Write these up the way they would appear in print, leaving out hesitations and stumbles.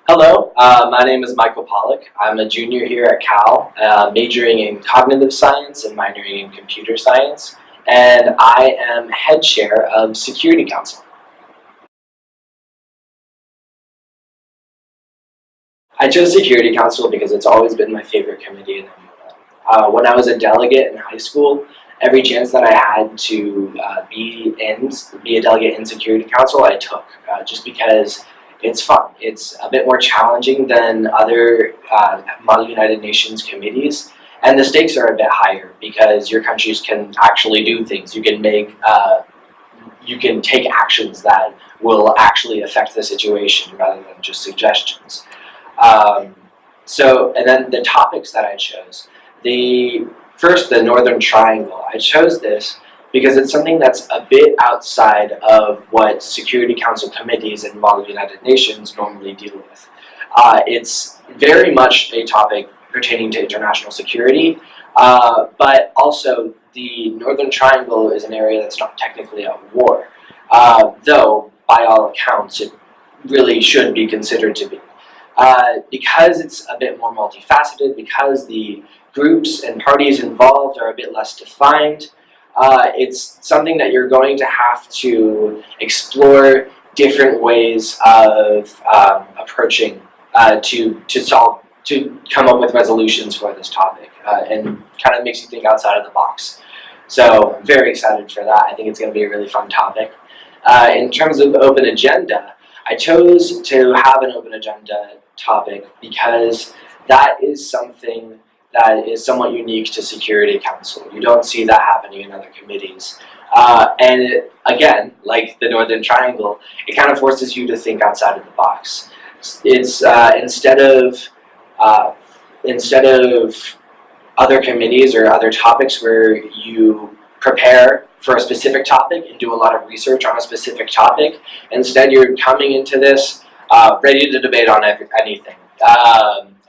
Hello, my name is Michael Pollock. I'm a junior here at Cal, majoring in cognitive science and minoring in computer science, and I am head chair of Security Council. I chose Security Council because it's always been my favorite committee in Bmun. When I was a delegate in high school, every chance that I had to be a delegate in Security Council, I took, just because it's fun. It's a bit more challenging than other Model United Nations committees, and the stakes are a bit higher because your countries can actually do things. You can take actions that will actually affect the situation rather than just suggestions. Um, and then the topics that I chose. The Northern Triangle. I chose this because it's something that's a bit outside of what Security Council committees and Model United Nations normally deal with. It's very much a topic pertaining to international security, but also the Northern Triangle is an area that's not technically at war, though by all accounts it really should be considered to be. Because it's a bit more multifaceted, because the groups and parties involved are a bit less defined, it's something that you're going to have to explore different ways of approaching to come up with resolutions for this topic, and kind of makes you think outside of the box. So I'm very excited for that. I think it's going to be a really fun topic. In terms of open agenda, I chose to have an open agenda topic because that is something that is somewhat unique to Security Council. You don't see that happening in other committees. Again, like the Northern Triangle, it kind of forces you to think outside of the box. It's instead of other committees or other topics where you prepare for a specific topic and do a lot of research on a specific topic. Instead, you're coming into this ready to debate on anything,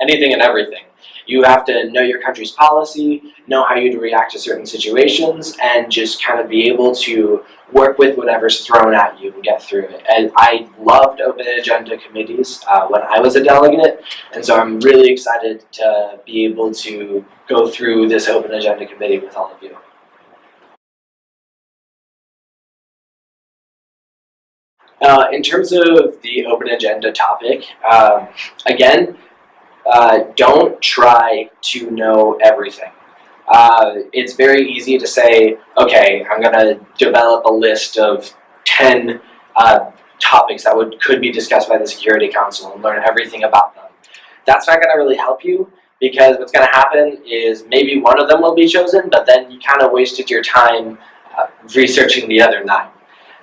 anything and everything. You have to know your country's policy, know how you'd react to certain situations, and just kind of be able to work with whatever's thrown at you and get through it. And I loved open agenda committees when I was a delegate, and so I'm really excited to be able to go through this open agenda committee with all of you. In terms of the open agenda topic, again, don't try to know everything. It's very easy to say, okay, I'm going to develop a list of 10 topics that could be discussed by the Security Council and learn everything about them. That's not going to really help you, because what's going to happen is maybe one of them will be chosen, but then you kind of wasted your time researching the other 9.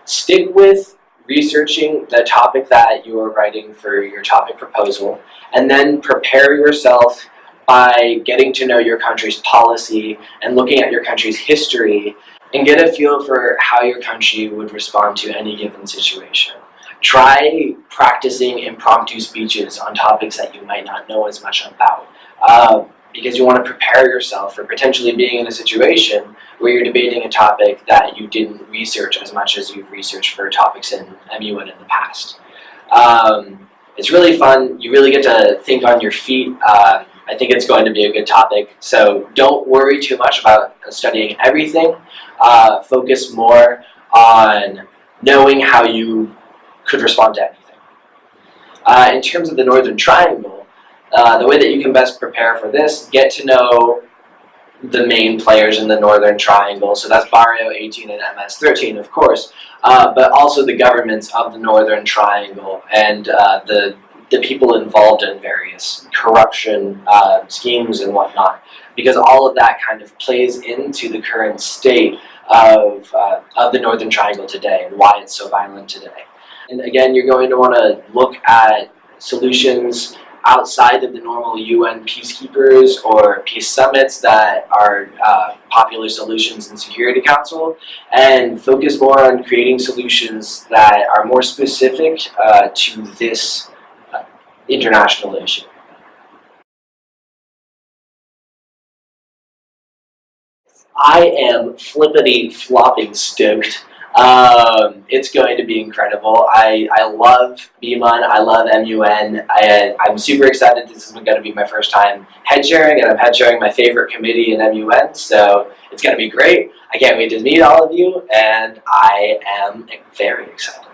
Stick with researching the topic that you are writing for your topic proposal, and then prepare yourself by getting to know your country's policy and looking at your country's history, and get a feel for how your country would respond to any given situation. Try practicing impromptu speeches on topics that you might not know as much about, because you want to prepare yourself for potentially being in a situation where you're debating a topic that you didn't research as much as you've researched for topics in Bmun in the past. It's really fun. You really get to think on your feet. I think it's going to be a good topic. So don't worry too much about studying everything. Focus more on knowing how you could respond to anything. In terms of the Northern Triangle, the way that you can best prepare for this, get to know the main players in the Northern Triangle. So that's Barrio 18 and MS 13, of course, but also the governments of the Northern Triangle and the people involved in various corruption schemes and whatnot, because all of that kind of plays into the current state of the Northern Triangle today and why it's so violent today. And again, you're going to want to look at solutions outside of the normal UN peacekeepers or peace summits that are popular solutions in Security Council, and focus more on creating solutions that are more specific to this international issue. I am flippity flopping stoked It's going to be incredible. I love Bmun. I love MUN. I'm super excited. This is going to be my first time head chairing, and I'm head chairing my favorite committee in MUN, so it's going to be great. I can't wait to meet all of you, and I am very excited.